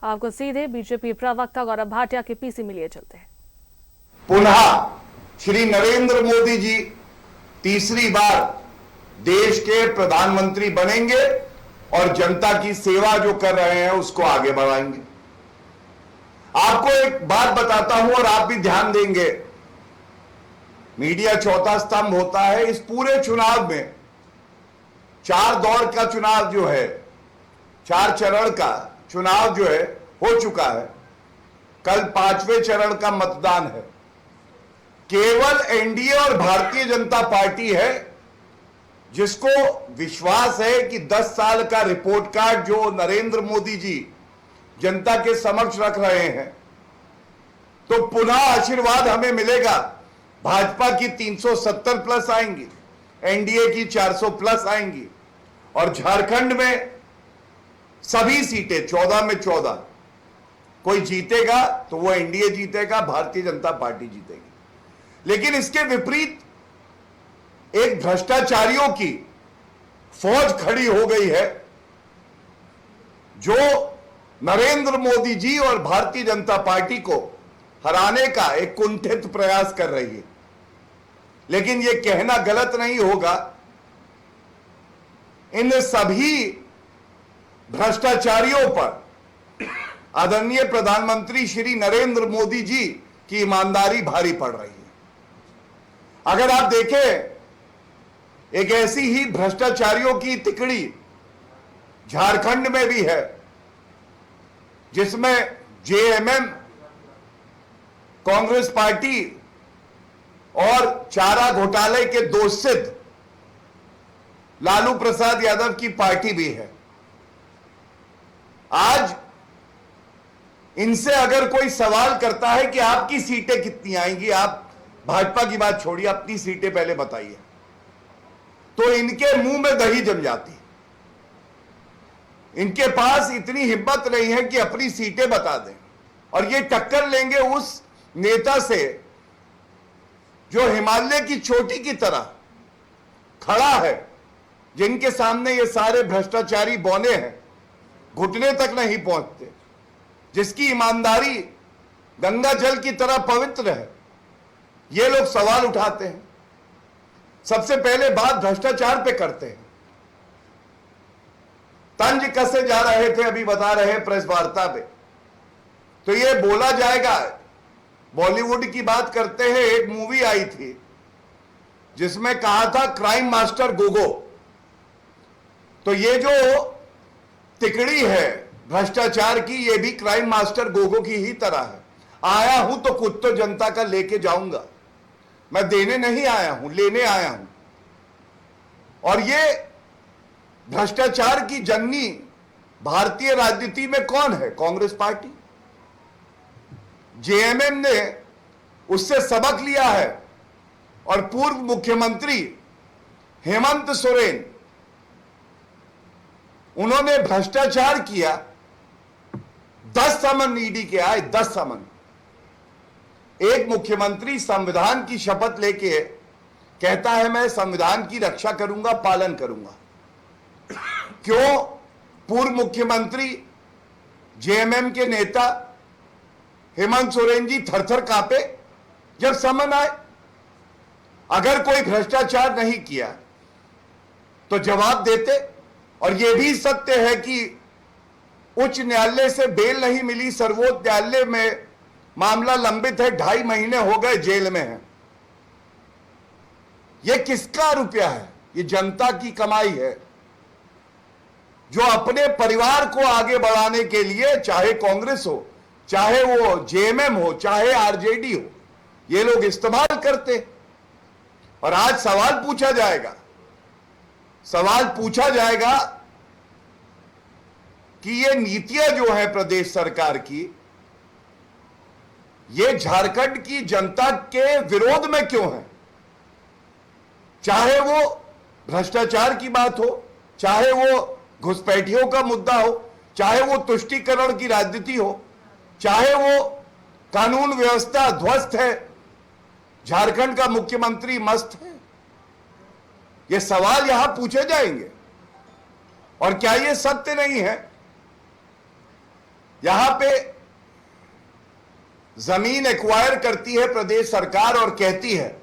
आपको सीधे बीजेपी प्रवक्ता गौरव भाटिया के पीसी में लिए चलते हैं। पुनः श्री नरेंद्र मोदी जी तीसरी बार देश के प्रधानमंत्री बनेंगे और जनता की सेवा जो कर रहे हैं उसको आगे बढ़ाएंगे। आपको एक बात बताता हूं और आप भी ध्यान देंगे। मीडिया चौथा स्तंभ होता है। इस पूरे चुनाव में 4 दौर का चुनाव जो है, 4 चरण का चुनाव जो है हो चुका है। कल 5वें चरण का मतदान है। केवल एनडीए और भारतीय जनता पार्टी है जिसको विश्वास है कि 10 साल का रिपोर्ट कार्ड जो नरेंद्र मोदी जी जनता के समक्ष रख रहे हैं, तो पुनः आशीर्वाद हमें मिलेगा। भाजपा की 370 प्लस आएंगी, एनडीए की 400 प्लस आएंगी और झारखंड में सभी सीटें 14 में 14 कोई जीतेगा तो वो एनडीए जीतेगा, भारतीय जनता पार्टी जीतेगी। लेकिन इसके विपरीत एक भ्रष्टाचारियों की फौज खड़ी हो गई है जो नरेंद्र मोदी जी और भारतीय जनता पार्टी को हराने का एक कुंठित प्रयास कर रही है। लेकिन यह कहना गलत नहीं होगा, इन सभी भ्रष्टाचारियों पर आदरणीय प्रधानमंत्री श्री नरेंद्र मोदी जी की ईमानदारी भारी पड़ रही है। अगर आप देखें, एक ऐसी ही भ्रष्टाचारियों की तिकड़ी झारखंड में भी है जिसमें जेएमएम, कांग्रेस पार्टी और चारा घोटाले के दोषित लालू प्रसाद यादव की पार्टी भी है। आज इनसे अगर कोई सवाल करता है कि आपकी सीटें कितनी आएंगी, आप भाजपा की बात छोड़िए, अपनी सीटें पहले बताइए, तो इनके मुंह में दही जम जाती। इनके पास इतनी हिम्मत नहीं है कि अपनी सीटें बता दें, और ये टक्कर लेंगे उस नेता से जो हिमालय की चोटी की तरह खड़ा है, जिनके सामने ये सारे भ्रष्टाचारी बौने हैं, घुटने तक नहीं पहुंचते, जिसकी ईमानदारी गंगा जल की तरह पवित्र है। ये लोग सवाल उठाते हैं, सबसे पहले बात भ्रष्टाचार पे करते हैं। तंज कसे जा रहे थे, अभी बता रहे हैं प्रेस वार्ता पे, तो ये बोला जाएगा। बॉलीवुड की बात करते हैं, एक मूवी आई थी जिसमें कहा था क्राइम मास्टर गोगो। तो ये जो तिकड़ी है भ्रष्टाचार की, ये भी क्राइम मास्टर गोगो की ही तरह है। आया हूं तो कुछ तो जनता का लेके जाऊंगा, मैं देने नहीं आया हूं, लेने आया हूं। और ये भ्रष्टाचार की जननी भारतीय राजनीति में कौन है? कांग्रेस पार्टी। जेएमएम ने उससे सबक लिया है और पूर्व मुख्यमंत्री हेमंत सोरेन, उन्होंने भ्रष्टाचार किया। 10 समन ईडी के आए, 10 समन। एक मुख्यमंत्री संविधान की शपथ लेके कहता है मैं संविधान की रक्षा करूंगा, पालन करूंगा। क्यों पूर्व मुख्यमंत्री जेएमएम के नेता हेमंत सोरेन जी थरथर कांपे जब समन आए? अगर कोई भ्रष्टाचार नहीं किया तो जवाब देते। और यह भी सत्य है कि उच्च न्यायालय से बेल नहीं मिली, सर्वोच्च न्यायालय में मामला लंबित है, 2.5 महीने हो गए जेल में है। यह किसका रुपया है? यह जनता की कमाई है, जो अपने परिवार को आगे बढ़ाने के लिए, चाहे कांग्रेस हो, चाहे वो जेएमएम हो, चाहे आरजेडी हो, ये लोग इस्तेमाल करते। और आज सवाल पूछा जाएगा कि ये नीतियां जो है प्रदेश सरकार की, ये झारखंड की जनता के विरोध में क्यों है? चाहे वो भ्रष्टाचार की बात हो, चाहे वो घुसपैठियों का मुद्दा हो, चाहे वो तुष्टीकरण की राजनीति हो, चाहे वो कानून व्यवस्था ध्वस्त है, झारखंड का मुख्यमंत्री मस्त है, ये सवाल यहां पूछे जाएंगे। और क्या ये सत्य नहीं है यहां पे जमीन एक्वायर करती है प्रदेश सरकार और कहती है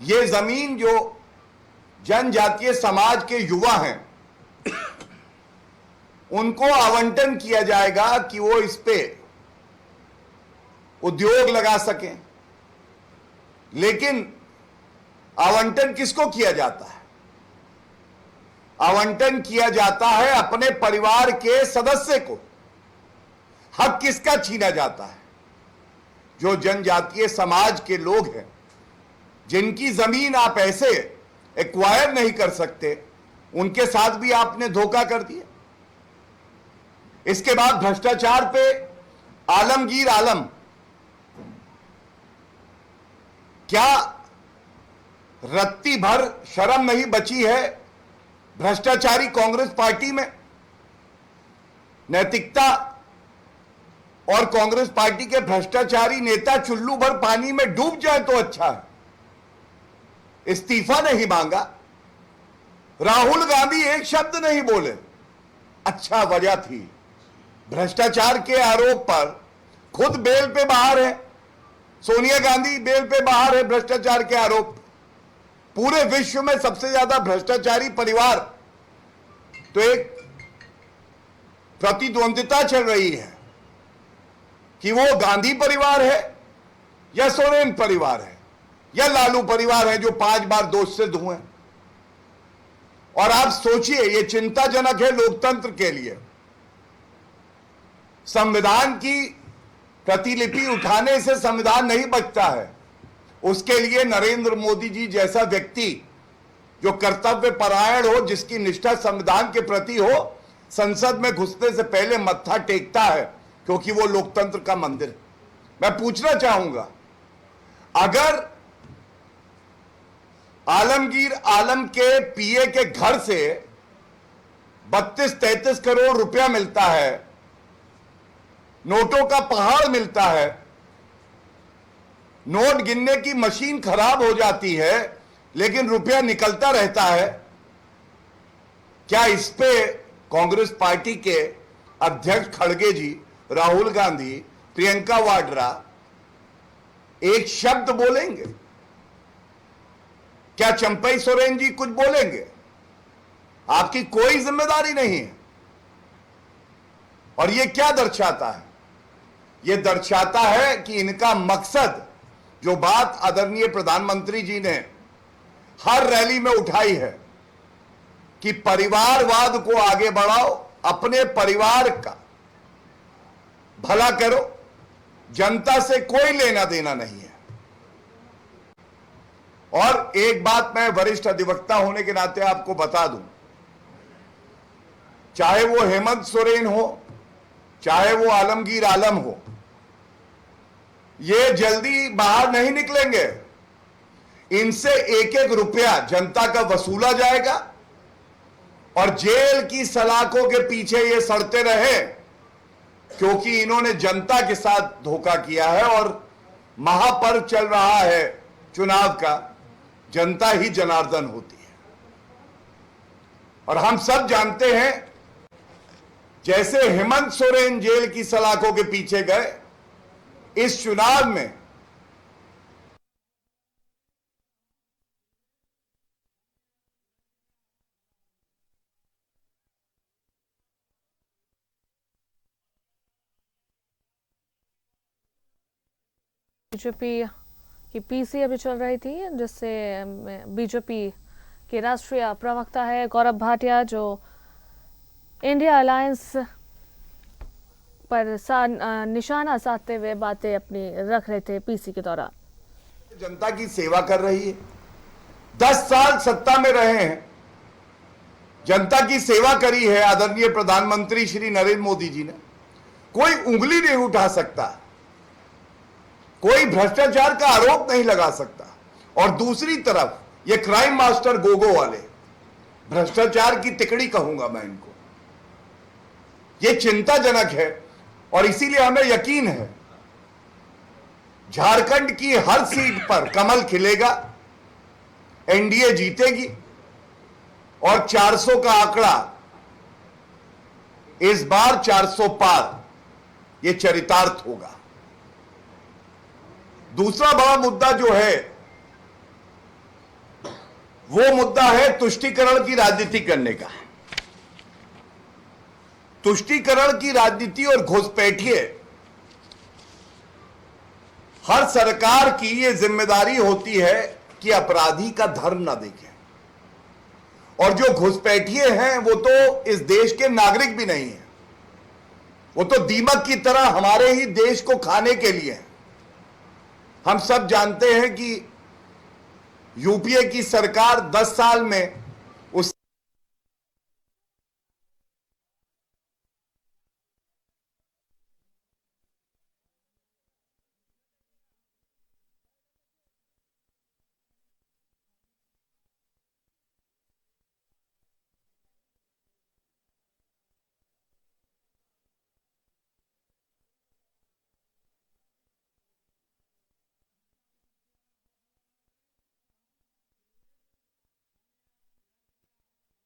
ये जमीन जो जनजातीय समाज के युवा हैं उनको आवंटन किया जाएगा कि वो इस पे उद्योग लगा सकें। लेकिन आवंटन किसको किया जाता है? आवंटन किया जाता है अपने परिवार के सदस्य को। हक किसका छीना जाता है? जो जनजातीय समाज के लोग हैं, जिनकी जमीन आप ऐसे एक्वायर नहीं कर सकते, उनके साथ भी आपने धोखा कर दिया। इसके बाद भ्रष्टाचार पे आलमगीर आलम, क्या रत्ती भर शर्म नहीं बची है भ्रष्टाचारी कांग्रेस पार्टी में? नैतिकता और कांग्रेस पार्टी के भ्रष्टाचारी नेता चुल्लू भर पानी में डूब जाए तो अच्छा है। इस्तीफा नहीं मांगा, राहुल गांधी एक शब्द नहीं बोले। अच्छा, वजह थी भ्रष्टाचार के आरोप पर खुद बेल पे बाहर है, सोनिया गांधी बेल पे बाहर है भ्रष्टाचार के आरोप। पूरे विश्व में सबसे ज्यादा भ्रष्टाचारी परिवार, तो एक प्रतिद्वंदिता चल रही है कि वो गांधी परिवार है या सोरेन परिवार है या लालू परिवार है जो 5 बार दोष सिद्ध हुए। और आप सोचिए, ये चिंताजनक है लोकतंत्र के लिए। संविधान की प्रतिलिपि उठाने से संविधान नहीं बचता है। उसके लिए नरेंद्र मोदी जी जैसा व्यक्ति जो कर्तव्य परायण हो, जिसकी निष्ठा संविधान के प्रति हो, संसद में घुसने से पहले मत्था टेकता है, क्योंकि वो लोकतंत्र का मंदिर है। मैं पूछना चाहूंगा, अगर आलमगीर आलम के पीए के घर से 32-33 करोड़ रुपया मिलता है, नोटों का पहाड़ मिलता है, नोट गिनने की मशीन खराब हो जाती है लेकिन रुपया निकलता रहता है, क्या इस पे कांग्रेस पार्टी के अध्यक्ष खड़गे जी, राहुल गांधी, प्रियंका वाड्रा एक शब्द बोलेंगे? क्या चंपई सोरेन जी कुछ बोलेंगे? आपकी कोई जिम्मेदारी नहीं है। और यह क्या दर्शाता है? यह दर्शाता है कि इनका मकसद, जो बात आदरणीय प्रधानमंत्री जी ने हर रैली में उठाई है कि परिवारवाद को आगे बढ़ाओ, अपने परिवार का भला करो, जनता से कोई लेना देना नहीं है। और एक बात मैं वरिष्ठ अधिवक्ता होने के नाते आपको बता दूं, चाहे वो हेमंत सोरेन हो, चाहे वो आलमगीर आलम हो, ये जल्दी बाहर नहीं निकलेंगे। इनसे एक एक रुपया जनता का वसूला जाएगा और जेल की सलाखों के पीछे ये सड़ते रहे, क्योंकि इन्होंने जनता के साथ धोखा किया है। और महापर्व चल रहा है चुनाव का, जनता ही जनार्दन होती है। और हम सब जानते हैं, जैसे हेमंत सोरेन जेल की सलाखों के पीछे गए, इस चुनाव में बीजेपी की पीसी अभी चल रही थी, जिससे बीजेपी के राष्ट्रीय प्रवक्ता है गौरव भाटिया, जो इंडिया अलायंस पर निशाना साधते हुए बातें अपनी रख रहे थे पीसी के दौरान। जनता की सेवा कर रही है, 10 साल सत्ता में रहे हैं, जनता की सेवा करी है आदरणीय प्रधानमंत्री श्री नरेंद्र मोदी जी ने। कोई उंगली नहीं उठा सकता, कोई भ्रष्टाचार का आरोप नहीं लगा सकता। और दूसरी तरफ ये क्राइम मास्टर गोगो वाले, भ्रष्टाचार की तिकड़ी कहूंगा मैं इनको, ये चिंताजनक है। और इसीलिए हमें यकीन है झारखंड की हर सीट पर कमल खिलेगा, एनडीए जीतेगी और 400 का आंकड़ा इस बार 400 पार यह चरितार्थ होगा। दूसरा बड़ा मुद्दा जो है वो मुद्दा है तुष्टीकरण की राजनीति करने का। तुष्टीकरण की राजनीति और घुसपैठिए हर सरकार की यह जिम्मेदारी होती है कि अपराधी का धर्म ना देखें, और जो घुसपैठिए हैं वो तो इस देश के नागरिक भी नहीं हैं, वो तो दीमक की तरह हमारे ही देश को खाने के लिए हैं। हम सब जानते हैं कि यूपीए की सरकार 10 साल में उस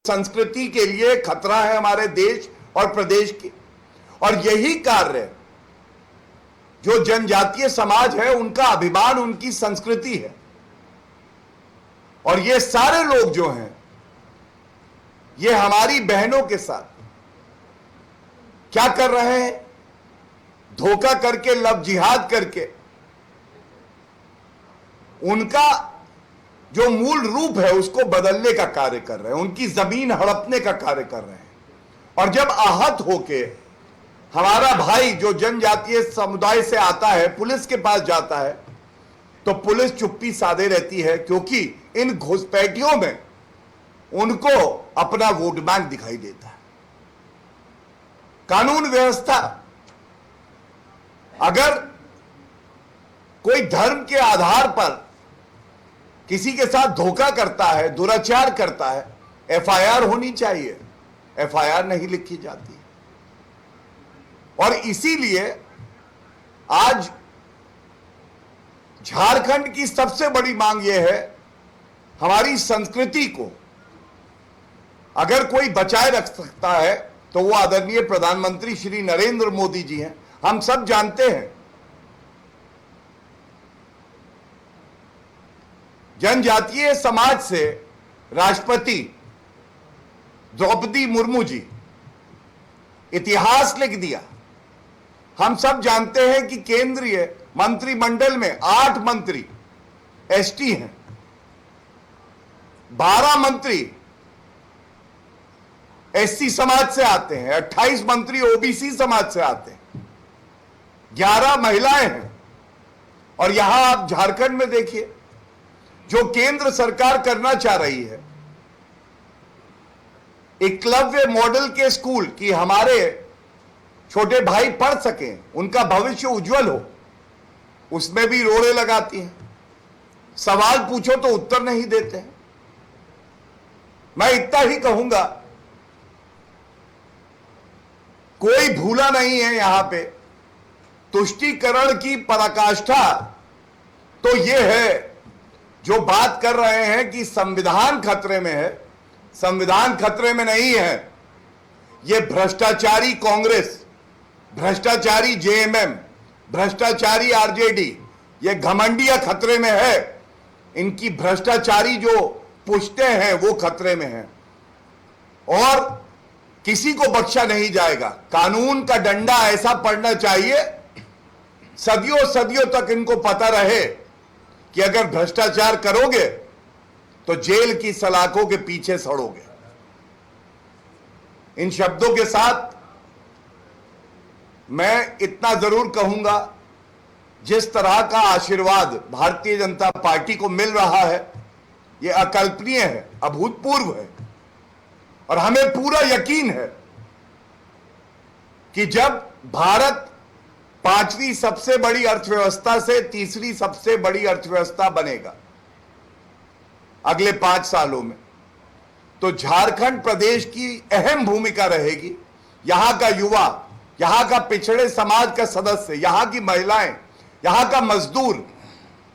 संस्कृति के लिए खतरा है हमारे देश और प्रदेश की। और यही कार्य जो जनजातीय समाज है उनका अभिमान, उनकी संस्कृति है। और ये सारे लोग जो हैं ये हमारी बहनों के साथ क्या कर रहे हैं? धोखा करके, लव जिहाद करके उनका जो मूल रूप है उसको बदलने का कार्य कर रहे हैं, उनकी जमीन हड़पने का कार्य कर रहे हैं। और जब आहत होके हमारा भाई जो जनजातीय समुदाय से आता है पुलिस के पास जाता है तो पुलिस चुप्पी साधे रहती है, क्योंकि इन घुसपैठियों में उनको अपना वोट बैंक दिखाई देता है। कानून व्यवस्था, अगर कोई धर्म के आधार पर किसी के साथ धोखा करता है, दुराचार करता है, एफआईआर होनी चाहिए। एफआईआर नहीं लिखी जाती। और इसीलिए आज झारखंड की सबसे बड़ी मांग यह है, हमारी संस्कृति को अगर कोई बचाए रख सकता है तो वो आदरणीय प्रधानमंत्री श्री नरेंद्र मोदी जी हैं। हम सब जानते हैं जनजातीय समाज से राष्ट्रपति द्रौपदी मुर्मू जी इतिहास लिख दिया। हम सब जानते हैं कि केंद्रीय मंत्रिमंडल में 8 मंत्री एसटी हैं, 12 मंत्री एससी समाज से आते हैं, 28 मंत्री ओबीसी समाज से आते हैं, 11 महिलाएं हैं। और यहां आप झारखंड में देखिए, जो केंद्र सरकार करना चाह रही है, एकलव्य मॉडल के स्कूल कि हमारे छोटे भाई पढ़ सकें, उनका भविष्य उज्जवल हो, उसमें भी रोड़े लगाती हैं। सवाल पूछो तो उत्तर नहीं देते हैं। मैं इतना ही कहूंगा, कोई भूला नहीं है यहां पे। तुष्टीकरण की पराकाष्ठा तो यह है जो बात कर रहे हैं कि संविधान खतरे में है। संविधान खतरे में नहीं है। यह भ्रष्टाचारी कांग्रेस, भ्रष्टाचारी जेएमएम, भ्रष्टाचारी आरजेडी, यह घमंडिया खतरे में है। इनकी भ्रष्टाचारी जो पुश्तें हैं वो खतरे में हैं और किसी को बख्शा नहीं जाएगा। कानून का डंडा ऐसा पड़ना चाहिए, सदियों सदियों तक इनको पता रहे कि अगर भ्रष्टाचार करोगे तो जेल की सलाखों के पीछे सड़ोगे। इन शब्दों के साथ मैं इतना जरूर कहूंगा, जिस तरह का आशीर्वाद भारतीय जनता पार्टी को मिल रहा है यह अकल्पनीय है, अभूतपूर्व है। और हमें पूरा यकीन है कि जब भारत 5वीं सबसे बड़ी अर्थव्यवस्था से तीसरी सबसे बड़ी अर्थव्यवस्था बनेगा अगले 5 सालों में, तो झारखंड प्रदेश की अहम भूमिका रहेगी। यहां का युवा, यहां का पिछड़े समाज का सदस्य, यहां की महिलाएं, यहां का मजदूर,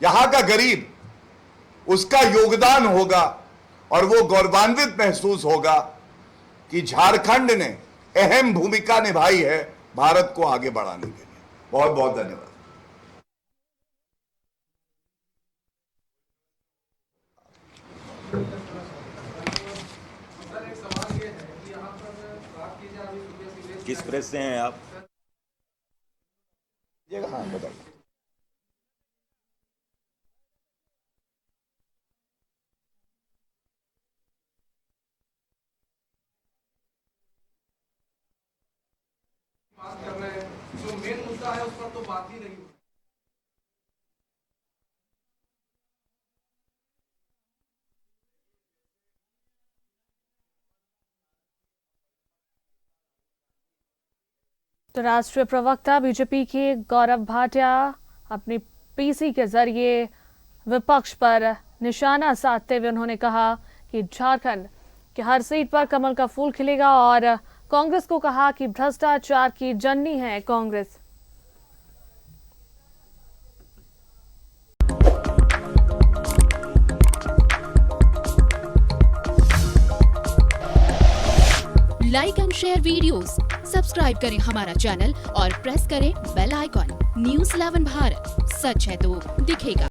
यहां का गरीब, उसका योगदान होगा और वो गौरवान्वित महसूस होगा कि झारखंड ने अहम भूमिका निभाई है भारत को आगे बढ़ाने के लिए। बहुत बहुत धन्यवाद। किस प्रेस से हैं आप? हाँ बताइए। बात कर रहे हैं, जो मेन मुद्दा है उस पर तो बात ही नहीं हुई। तो राष्ट्रीय प्रवक्ता बीजेपी के गौरव भाटिया अपनी पीसी के जरिए विपक्ष पर निशाना साधते हुए उन्होंने कहा कि झारखंड की हर सीट पर कमल का फूल खिलेगा और कांग्रेस को कहा कि भ्रष्टाचार की जननी है Congress. Like and share videos, subscribe करें हमारा चैनल और प्रेस करें बेल आइकॉन। न्यूज़ 11 भारत, सच है तो दिखेगा।